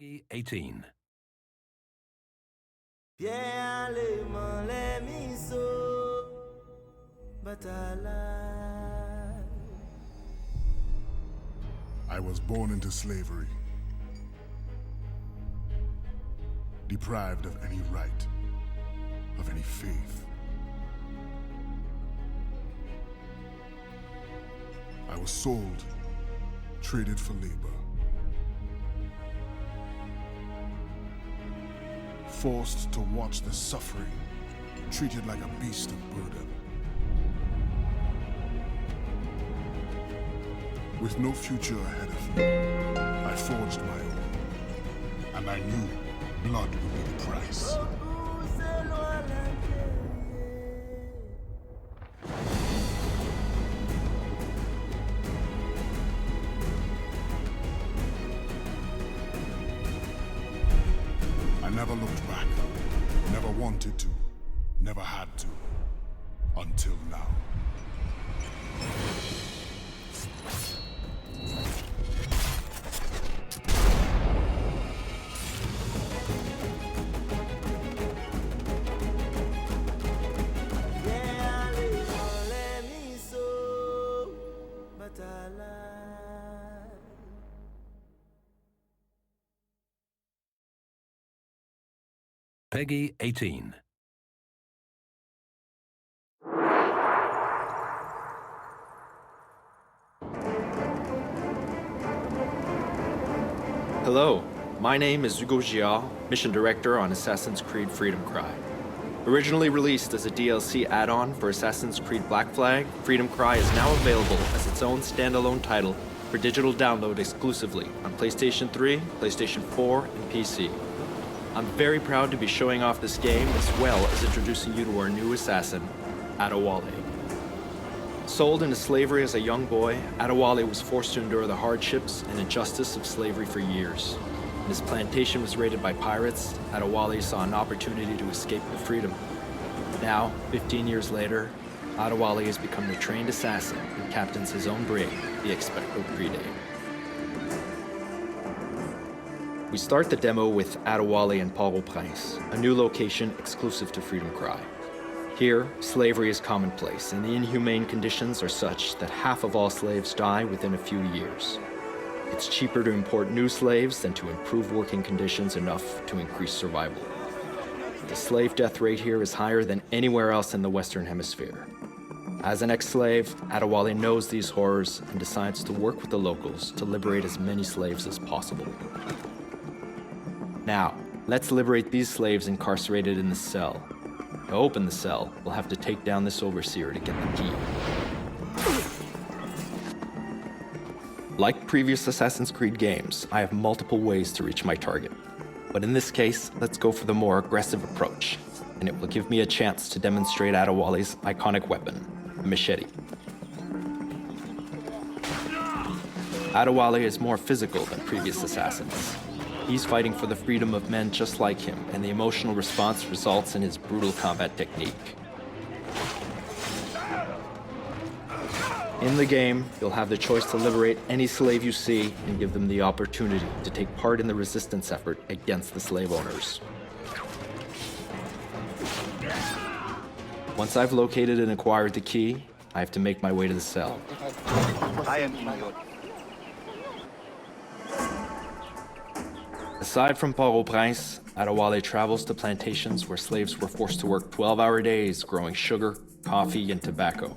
Peggy 18. I was born into slavery, deprived of any right, of any faith. I was sold, traded for labor, forced to watch the suffering, treated like a beast of burden. With no future ahead of me, I forged my own, and I knew blood would be the price. I never looked back, never wanted to, never had to, until now. Peggy 18. Hello, my name is Hugo Giard, Mission Director on Assassin's Creed Freedom Cry. Originally released as a DLC add-on for Assassin's Creed Black Flag, Freedom Cry is now available as its own standalone title for digital download exclusively on PlayStation 3, PlayStation 4, and PC. I'm very proud to be showing off this game as well as introducing you to our new assassin, Adewale. Sold into slavery as a young boy, Adewale was forced to endure the hardships and injustice of slavery for years. When his plantation was raided by pirates, Adewale saw an opportunity to escape to freedom. Now, 15 years later, Adewale has become the trained assassin and captains his own brig, the Expecto Pride. We start the demo with Adewale and Port-au-Prince, a new location exclusive to Freedom Cry. Here, slavery is commonplace, and the inhumane conditions are such that half of all slaves die within a few years. It's cheaper to import new slaves than to improve working conditions enough to increase survival. The slave death rate here is higher than anywhere else in the Western Hemisphere. As an ex-slave, Adewale knows these horrors and decides to work with the locals to liberate as many slaves as possible. Now, let's liberate these slaves incarcerated in the cell. To open the cell, we'll have to take down this overseer to get the key. Like previous Assassin's Creed games, I have multiple ways to reach my target. But in this case, let's go for the more aggressive approach, and it will give me a chance to demonstrate Adewale's iconic weapon, the machete. Adewale is more physical than previous assassins. He's fighting for the freedom of men just like him, and the emotional response results in his brutal combat technique. In the game, you'll have the choice to liberate any slave you see and give them the opportunity to take part in the resistance effort against the slave owners. Once I've located and acquired the key, I have to make my way to the cell. Aside from Port-au-Prince, Adewale travels to plantations where slaves were forced to work 12-hour days growing sugar, coffee, and tobacco.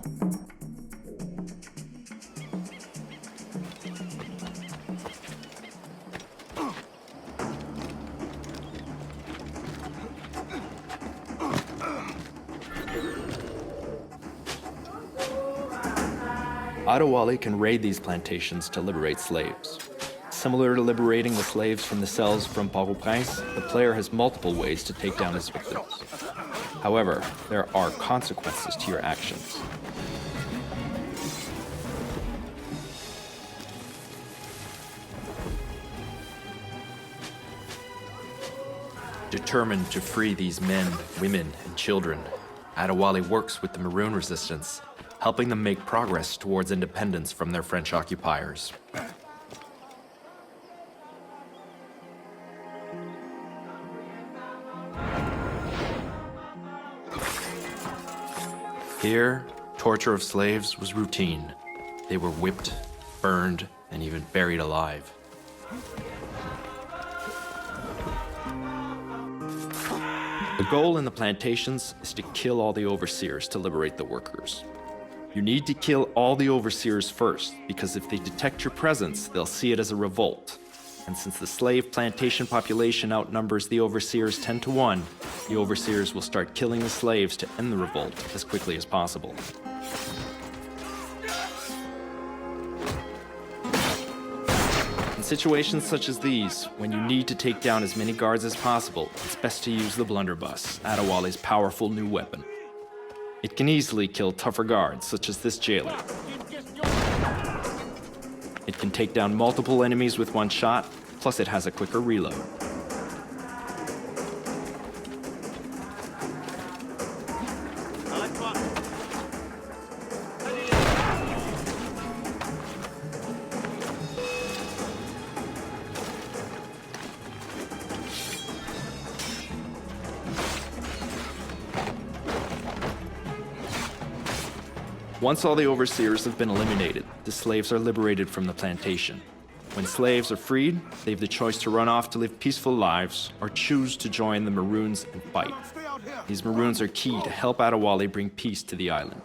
Adewale can raid these plantations to liberate slaves. Similar to liberating the slaves from the cells from Port-au-Prince, the player has multiple ways to take down his victims. However, there are consequences to your actions. Determined to free these men, women, and children, Adewale works with the Maroon Resistance, helping them make progress towards independence from their French occupiers. Here, torture of slaves was routine. They were whipped, burned, and even buried alive. The goal in the plantations is to kill all the overseers to liberate the workers. You need to kill all the overseers first, because if they detect your presence, they'll see it as a revolt. And since the slave plantation population outnumbers the overseers 10 to 1, the overseers will start killing the slaves to end the revolt as quickly as possible. In situations such as these, when you need to take down as many guards as possible, it's best to use the blunderbuss, Adewale's powerful new weapon. It can easily kill tougher guards, such as this jailer. It can take down multiple enemies with one shot, plus it has a quicker reload. Once all the overseers have been eliminated, the slaves are liberated from the plantation. When slaves are freed, they have the choice to run off to live peaceful lives or choose to join the Maroons and fight. These Maroons are key to help Adewale bring peace to the island.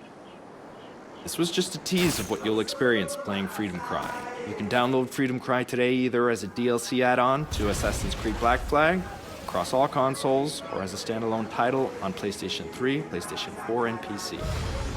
This was just a tease of what you'll experience playing Freedom Cry. You can download Freedom Cry today either as a DLC add-on to Assassin's Creed Black Flag, across all consoles, or as a standalone title on PlayStation 3, PlayStation 4, and PC.